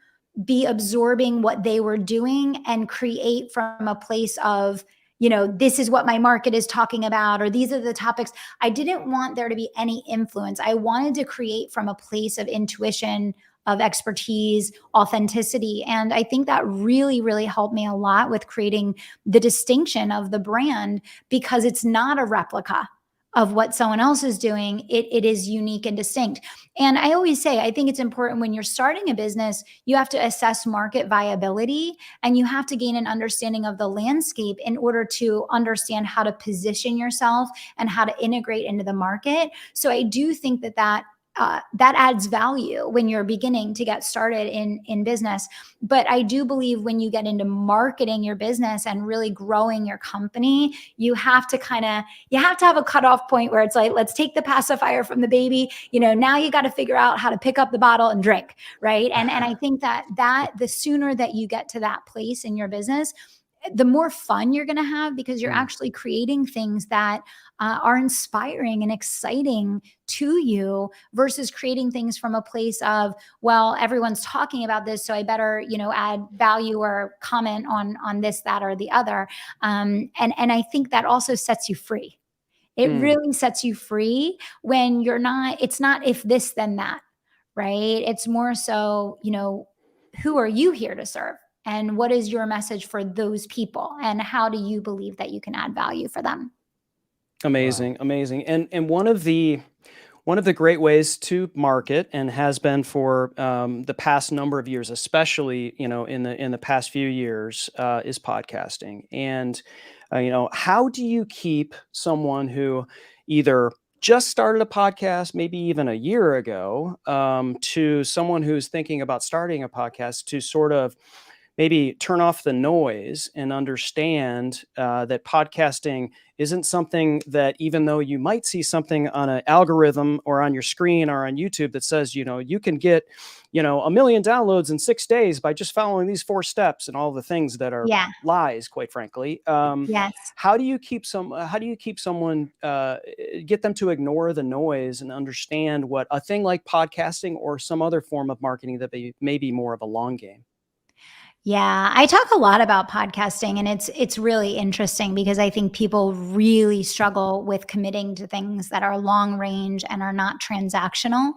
be absorbing what they were doing and create from a place of, this is what my market is talking about, or these are the topics. I didn't want there to be any influence. I wanted to create from a place of intuition, of expertise, authenticity. And I think that really, really helped me a lot with creating the distinction of the brand, because it's not a replica of what someone else is doing. It is unique and distinct. And I always say, I think it's important when you're starting a business, you have to assess market viability, and you have to gain an understanding of the landscape in order to understand how to position yourself and how to integrate into the market. So I do think that that adds value when you're beginning to get started in business. But I do believe when you get into marketing your business and really growing your company, you have to have a cutoff point where it's like, let's take the pacifier from the baby. Now you got to figure out how to pick up the bottle and drink, right? And I think that the sooner that you get to that place in your business, the more fun you're going to have, because you're actually creating things that are inspiring and exciting to you, versus creating things from a place of, well, everyone's talking about this, so I better, add value or comment on this, that, or the other. And I think that also sets you free. It really sets you free when it's not if this, then that, right? It's more so, who are you here to serve? And what is your message for those people? And how do you believe that you can add value for them? Amazing, amazing. And one of the great ways to market, and has been for the past number of years, especially in the past few years, is podcasting. And how do you keep someone who either just started a podcast, maybe even a year ago, to someone who's thinking about starting a podcast, to sort of maybe turn off the noise and understand that podcasting isn't something that, even though you might see something on an algorithm or on your screen or on YouTube that says, you can get, 1 million downloads in 6 days by just following these 4 steps, and all the things that are lies, quite frankly. Yes. How do you keep someone, get them to ignore the noise and understand what a thing like podcasting or some other form of marketing that may be more of a long game? Yeah, I talk a lot about podcasting, and it's really interesting because I think people really struggle with committing to things that are long range and are not transactional.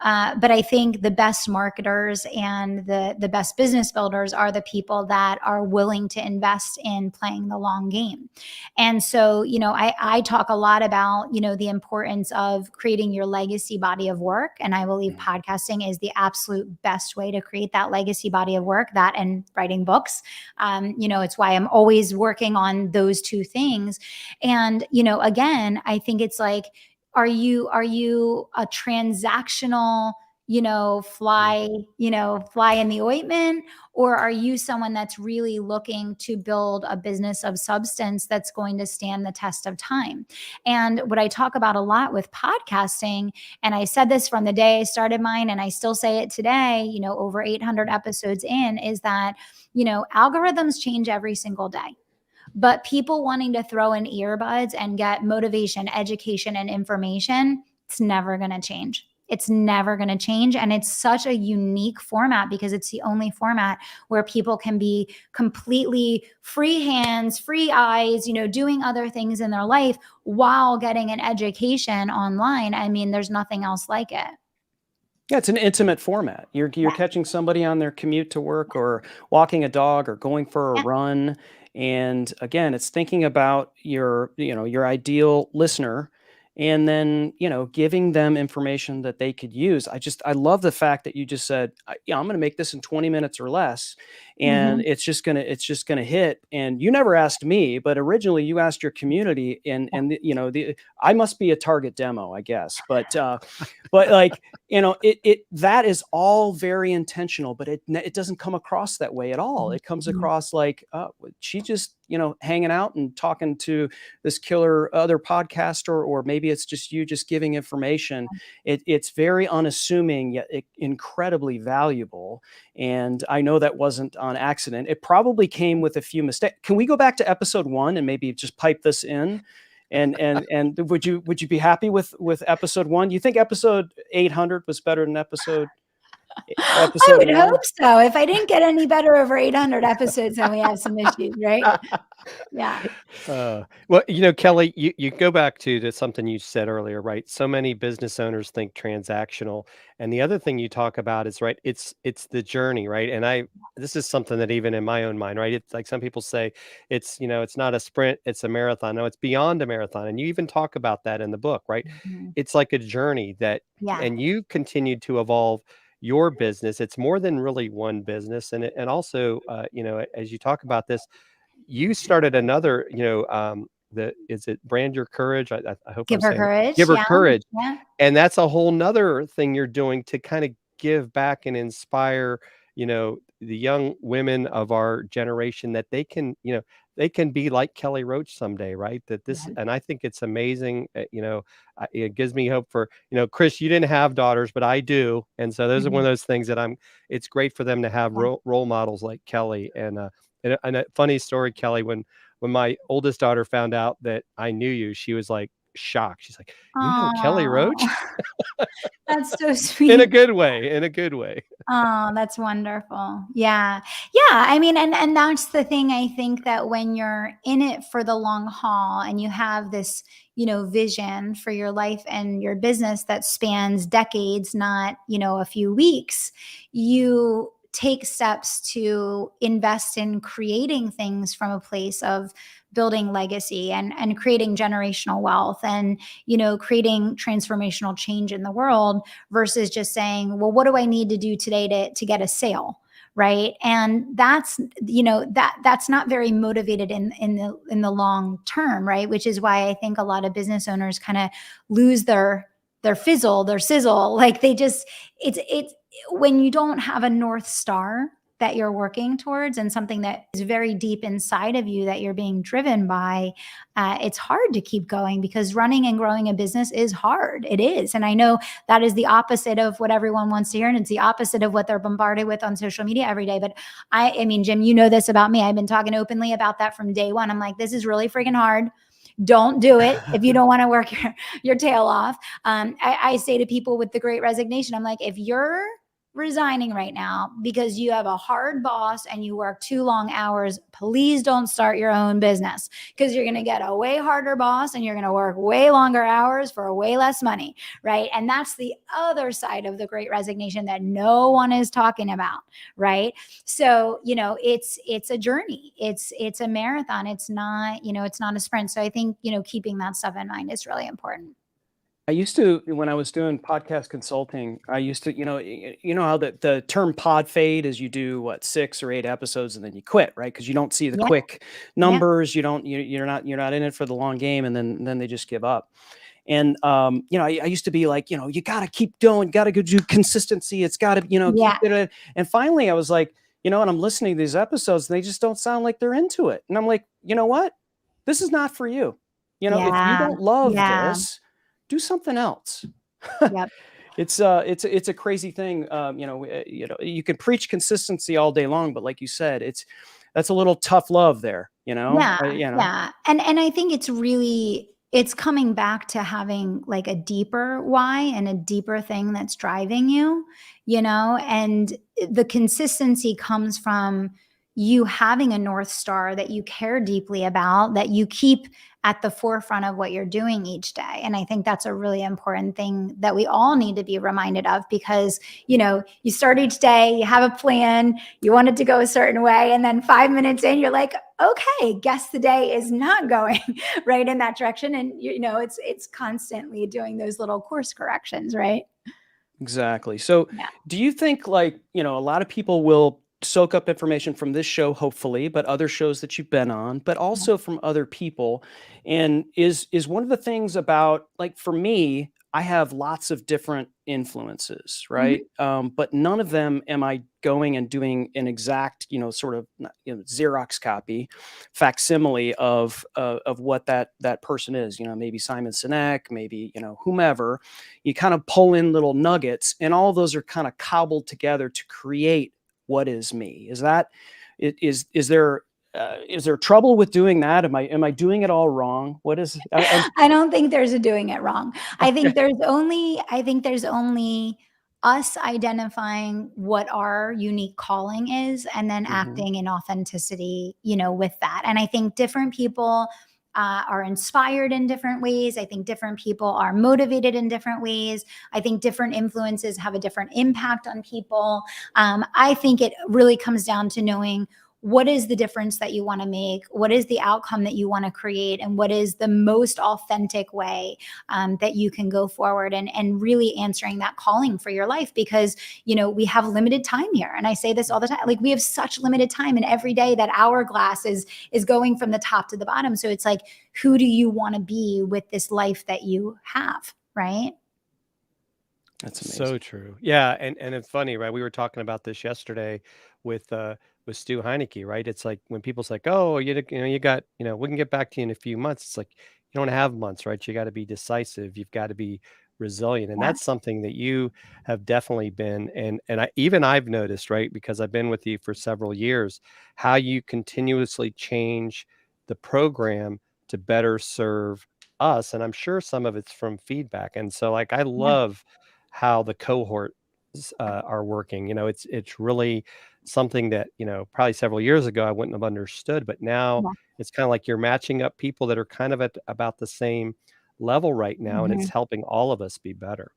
But I think the best marketers and the best business builders are the people that are willing to invest in playing the long game. And so, I talk a lot about, the importance of creating your legacy body of work. And I believe podcasting is the absolute best way to create that legacy body of work, that and writing books. It's why I'm always working on those two things. And, again, I think it's like, are you a transactional, fly in the ointment, or are you someone that's really looking to build a business of substance that's going to stand the test of time? And what I talk about a lot with podcasting, and I said this from the day I started mine, and I still say it today, over 800 episodes in, is that, algorithms change every single day. But people wanting to throw in earbuds and get motivation, education, and information, it's never going to change. It's never going to change. And it's such a unique format because it's the only format where people can be completely free hands, free eyes, doing other things in their life while getting an education online. I mean, there's nothing else like it. Yeah, it's an intimate format. You're catching somebody on their commute to work, or walking a dog, or going for a run. And again, it's thinking about your ideal listener, and then, giving them information that they could use. I love the fact that you just said, I'm going to make this in 20 minutes or less. And it's just going to hit. And you never asked me, but originally you asked your community, and I must be a target demo, I guess. But like, that is all very intentional, but it doesn't come across that way at all. It comes across like, she just, hanging out and talking to this killer other podcaster, or maybe it's just you just giving information. It's very unassuming, yet incredibly valuable. And I know that wasn't on accident. It probably came with a few mistakes. Can we go back to episode 1 and maybe just pipe this in? And would you be happy with episode 1? You think episode 800 was better than episode I would 1? hope so. If I didn't get any better over 800 episodes, then we have some issues, right? Yeah. Well, Kelly, you go back to something you said earlier, right? So many business owners think transactional. And the other thing you talk about is, right, it's the journey, right? And this is something that even in my own mind, right? It's like some people say it's not a sprint, it's a marathon. No, it's beyond a marathon. And you even talk about that in the book, right? It's like a journey and you continued to evolve your business. It's more than really one business. And also, as you talk about this, you started another, is it brand your courage? I hope I'm Give her saying it. courage. Give her Yeah. courage. Yeah. And that's a whole nother thing you're doing to kind of give back and inspire, the young women of our generation that they can be like Kelly Roach someday, right? And I think it's amazing. It gives me hope for, Chris, you didn't have daughters, but I do. And so those are one of those things that it's great for them to have role models like Kelly. And a funny story, Kelly, when my oldest daughter found out that I knew you, she was like shocked. She's like, "You know Kelly Roach?" That's so sweet. In a good way. Oh, that's wonderful. Yeah. Yeah. I mean, and that's the thing. I think that when you're in it for the long haul and you have this, vision for your life and your business that spans decades, not, a few weeks, you take steps to invest in creating things from a place of building legacy and creating generational wealth and, creating transformational change in the world versus just saying, well, what do I need to do today to get a sale? Right. And that's, that's not very motivated in the long term. Right. Which is why I think a lot of business owners kind of lose their fizzle, their sizzle. Like it's when you don't have a North Star that you're working towards and something that is very deep inside of you that you're being driven by, it's hard to keep going because running and growing a business is hard. It is. And I know that is the opposite of what everyone wants to hear. And it's the opposite of what they're bombarded with on social media every day. But I mean, Jim, you know this about me. I've been talking openly about that from day one. I'm like, this is really freaking hard. Don't do it if you don't want to work your tail off. I say to people with the Great Resignation, I'm like, if you're resigning right now because you have a hard boss and you work too long hours, please don't start your own business because you're going to get a way harder boss and you're going to work way longer hours for way less money. Right. And that's the other side of the Great Resignation that no one is talking about. Right. So, it's a journey. It's a marathon. It's not, it's not a sprint. So I think, keeping that stuff in mind is really important. I used to, when I was doing podcast consulting, I used to, how the term pod fade is you do 6 or 8 episodes and then you quit, right? Because you don't see the quick numbers. You're not in it for the long game, and then they just give up. And I used to be like, you got to keep going, got to go do consistency. It's got to, keep it. And finally, I was like, and I'm listening to these episodes, and they just don't sound like they're into it. And I'm like, you know what? This is not for you. If you don't love this, do something else. Yep. It's a crazy thing. You can preach consistency all day long, but like you said, that's a little tough love there, Yeah. And I think it's coming back to having like a deeper why and a deeper thing that's driving you, and the consistency comes from you having a North Star that you care deeply about, that you keep at the forefront of what you're doing each day. And I think that's a really important thing that we all need to be reminded of because, you start each day, you have a plan, you want it to go a certain way. And then 5 minutes in, you're like, okay, guess the day is not going right in that direction. And, it's constantly doing those little course corrections, right? Exactly. So do you think a lot of people will soak up information from this show, hopefully, but other shows that you've been on, but also from other people? And is one of the things about, like, for me, I have lots of different influences, right? But none of them am I going and doing an exact, sort of Xerox copy, facsimile of what that person is. Maybe Simon Sinek, maybe whomever. You kind of pull in little nuggets, and all of those are kind of cobbled together to create what is me. Is there trouble with doing that? Am I doing it all wrong? What is I don't think there's a doing it wrong. I think there's only us identifying what our unique calling is and then acting in authenticity, with that. And I think different people are inspired in different ways. I think different people are motivated in different ways. I think different influences have a different impact on people. I think it really comes down to knowing what is the difference that you want to make? What is the outcome that you want to create? And what is the most authentic way that you can go forward and really answering that calling for your life? Because, we have limited time here. And I say this all the time, like we have such limited time, and every day that hourglass is going from the top to the bottom. So it's like, who do you want to be with this life that you have? Right. That's amazing. So true. Yeah, and it's funny, right? We were talking about this yesterday with Stu Heineke, right? It's like when people's like, "Oh, you got, we can get back to you in a few months." It's like you don't have months, right? You got to be decisive. You've got to be resilient, and Yeah. that's something that you have definitely been. And I've noticed, right, because I've been with you for several years, how you continuously change the program to better serve us, and I'm sure some of it's from feedback. And so, like, I Yeah. love how the cohorts are working. It's really something that probably several years ago I wouldn't have understood, but now Yeah. it's kind of like you're matching up people that are kind of at about the same level right now, and it's Mhm. helping all of us be better.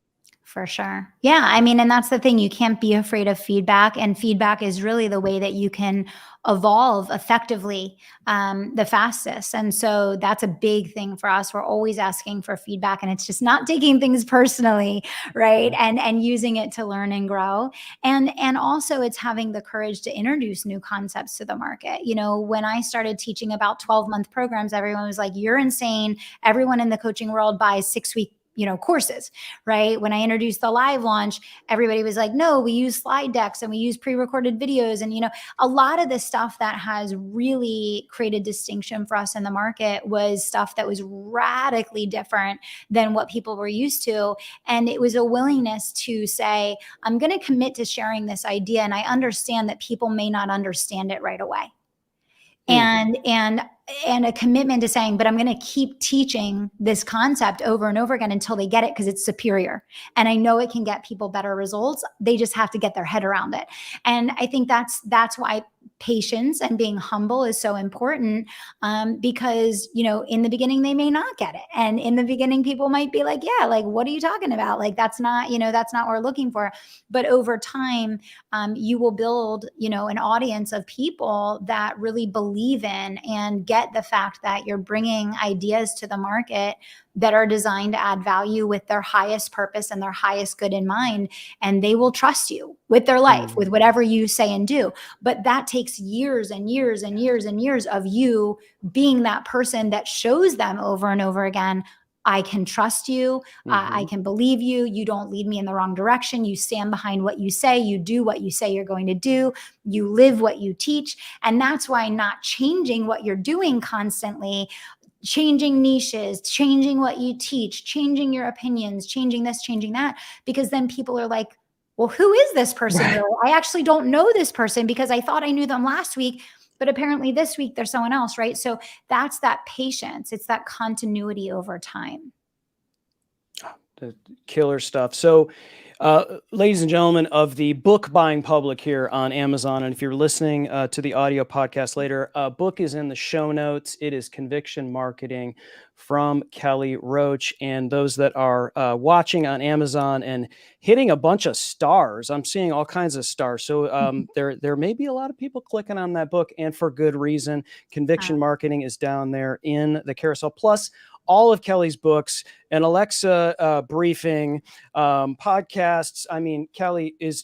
For sure. Yeah. I mean, and that's the thing. You can't be afraid of feedback. And feedback is really the way that you can evolve effectively the fastest. And so that's a big thing for us. We're always asking for feedback, and it's just not taking things personally, right? Yeah. And using it to learn and grow. And also it's having the courage to introduce new concepts to the market. When I started teaching about 12-month programs, everyone was like, "You're insane. Everyone in the coaching world buys 6-week courses," right? When I introduced the live launch, everybody was like, "No, we use slide decks and we use pre-recorded videos." And, a lot of the stuff that has really created distinction for us in the market was stuff that was radically different than what people were used to. And it was a willingness to say, I'm going to commit to sharing this idea. And I understand that people may not understand it right away. And a commitment to saying, but I'm going to keep teaching this concept over and over again until they get it, because it's superior. And I know it can get people better results. They just have to get their head around it. And I think that's why patience and being humble is so important, because, in the beginning, they may not get it. And in the beginning, people might be like, yeah, like, what are you talking about? Like, that's not what we're looking for. But over time, you will build, an audience of people that really believe in and get the fact that you're bringing ideas to the market that are designed to add value with their highest purpose and their highest good in mind. And they will trust you with their life, with whatever you say and do. But that takes years and years and years and years of you being that person that shows them over and over again, I can trust you. I can believe you. You don't lead me in the wrong direction. You stand behind what you say. You do what you say you're going to do. You live what you teach. And that's why not changing what you're doing constantly, changing niches, changing what you teach, changing your opinions, changing this, changing that, because then people are like, well, who is this person? Right. Really? I actually don't know this person because I thought I knew them last week, but apparently this week they're someone else, right? So that's that patience. It's that continuity over time. The killer stuff. So, ladies and gentlemen of the book buying public here on Amazon, and if you're listening to the audio podcast later, book is in the show notes. It is Conviction Marketing from Kelly Roach. And those that are watching on Amazon and hitting a bunch of stars, I'm seeing all kinds of stars. So there may be a lot of people clicking on that book, and for good reason. Conviction Marketing is down there in the carousel. Plus, all of Kelly's books, an Alexa briefing, podcasts. I mean, Kelly is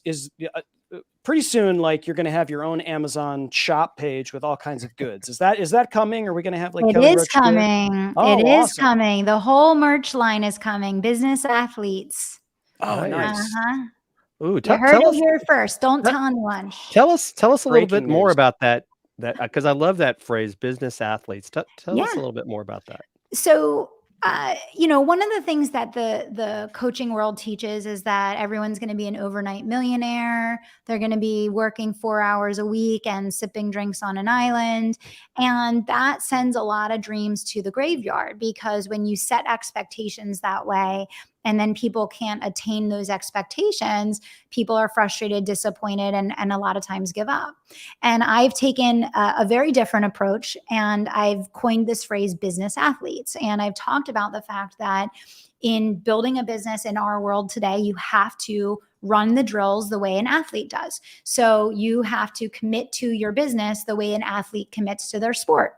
pretty soon, like, you're going to have your own Amazon shop page with all kinds of goods. Is that coming? Are we going to have like It Kelly is Roach Stewart? coming. Oh, It is awesome. coming. The whole merch line is coming. Business athletes. Oh, nice. Uh-huh. Ooh, You tell heard it us, here first. Don't tell tell anyone. us a little bit Breaking more news. about that because I love that phrase, business athletes. Tell Yeah. us a little bit more about that. So, one of the things that the coaching world teaches is that everyone's going to be an overnight millionaire. They're going to be working 4 hours a week and sipping drinks on an island. And that sends a lot of dreams to the graveyard, because when you set expectations that way, and then people can't attain those expectations, people are frustrated, disappointed, and a lot of times give up. And I've taken a very different approach, and I've coined this phrase business athletes. And I've talked about the fact that in building a business in our world today, you have to run the drills the way an athlete does. So you have to commit to your business the way an athlete commits to their sport.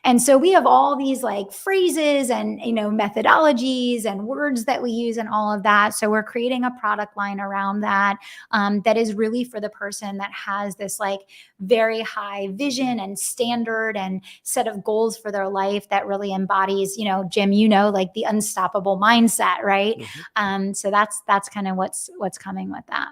And so we have all these like phrases and, methodologies and words that we use and all of that. So we're creating a product line around that, that is really for the person that has this like very high vision and standard and set of goals for their life that really embodies, Jim, like the unstoppable mindset, right? So that's kind of what's coming with that.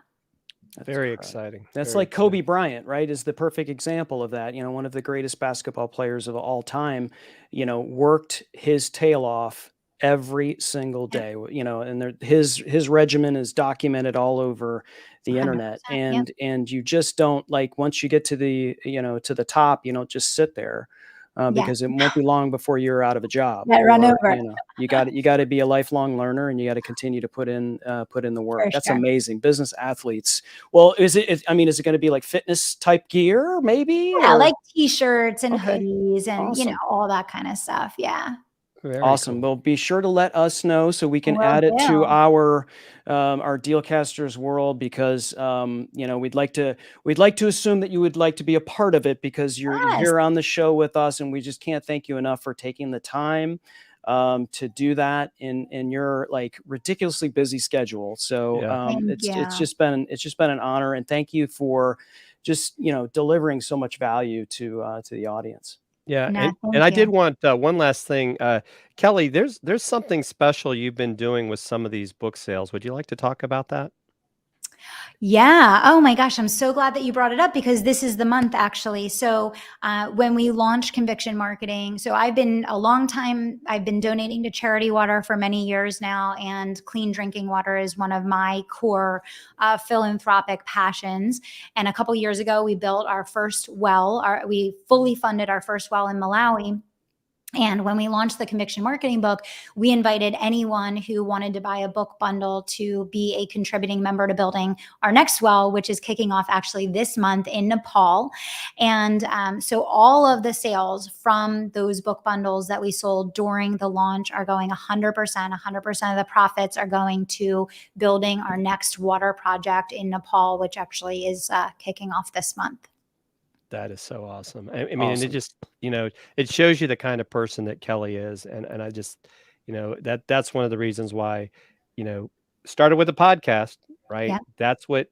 That's very exciting. That's very like Kobe Bryant, right? Is the perfect example of that. One of the greatest basketball players of all time, worked his tail off every single day, and his regimen is documented all over the internet. And you just don't, like, once you get to the, to the top, you don't just sit there. Because it won't be long before you're out of a job. Run over. You got to be a lifelong learner, and you got to continue to put in the work. That's amazing. Business athletes. Well, is it going to be like fitness type gear, maybe? Yeah, like t-shirts and Okay. hoodies and Awesome. all that kind of stuff. Yeah. Very awesome. cool. Well, be sure to let us know so we can Will add it to do. our Dealcasters world, because we'd like to assume that you would like to be a part of it, because you're Yes. here on the show with us, and we just can't thank you enough for taking the time to do that in your like ridiculously busy schedule. So Yeah. it's just been an honor, and thank you for just delivering so much value to the audience. Yeah, No, and thank I did you. want one last thing, Kelly. There's something special you've been doing with some of these book sales. Would you like to talk about that? Yeah. Oh my gosh. I'm so glad that you brought it up, because this is the month actually. So when we launched Conviction Marketing, so I've been donating to charity water for many years now, and clean drinking water is one of my core philanthropic passions. And a couple years ago, we built our first well, we fully funded our first well in Malawi. And when we launched the Conviction Marketing book, we invited anyone who wanted to buy a book bundle to be a contributing member to building our next well, which is kicking off actually this month in Nepal. And so all of the sales from those book bundles that we sold during the launch are going 100% of the profits are going to building our next water project in Nepal, which actually is kicking off this month. That is so awesome. I mean, and Awesome. it just, it shows you the kind of person that Kelly is. And I just, that's one of the reasons why, started with a podcast, right? Yeah. That's what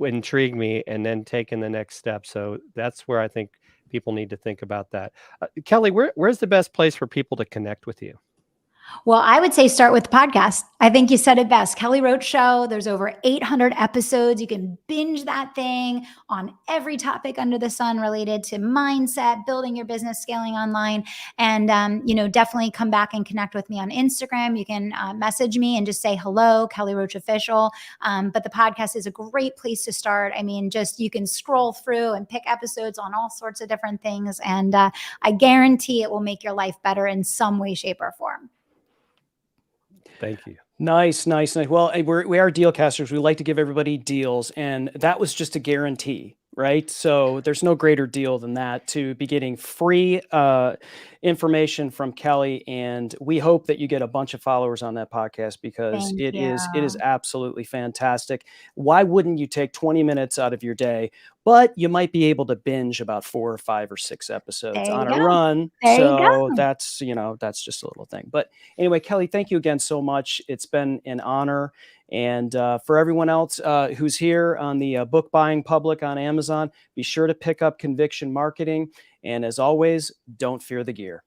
intrigued me, and then taking the next step. So that's where I think people need to think about that. Kelly, where's the best place for people to connect with you? Well, I would say start with the podcast. I think you said it best. Kelly Roach Show. There's over 800 episodes. You can binge that thing on every topic under the sun related to mindset, building your business, scaling online. And, definitely come back and connect with me on Instagram. You can message me and just say hello, Kelly Roach Official. But the podcast is a great place to start. I mean, you can scroll through and pick episodes on all sorts of different things. And I guarantee it will make your life better in some way, shape, or form. Thank you. Nice. Well, we are Dealcasters. We like to give everybody deals, and that was just a guarantee, right? So there's no greater deal than that, to be getting free information from Kelly. And we hope that you get a bunch of followers on that podcast, because Thank it you. is absolutely fantastic. Why wouldn't you take 20 minutes out of your day? But you might be able to binge about 4 or 5 or 6 episodes There you on a go. run. There you So go. that's just a little thing. But anyway, Kelly, thank you again so much. It's been an honor. And for everyone else who's here on the book buying public on Amazon, be sure to pick up Conviction Marketing. And as always, don't fear the gear.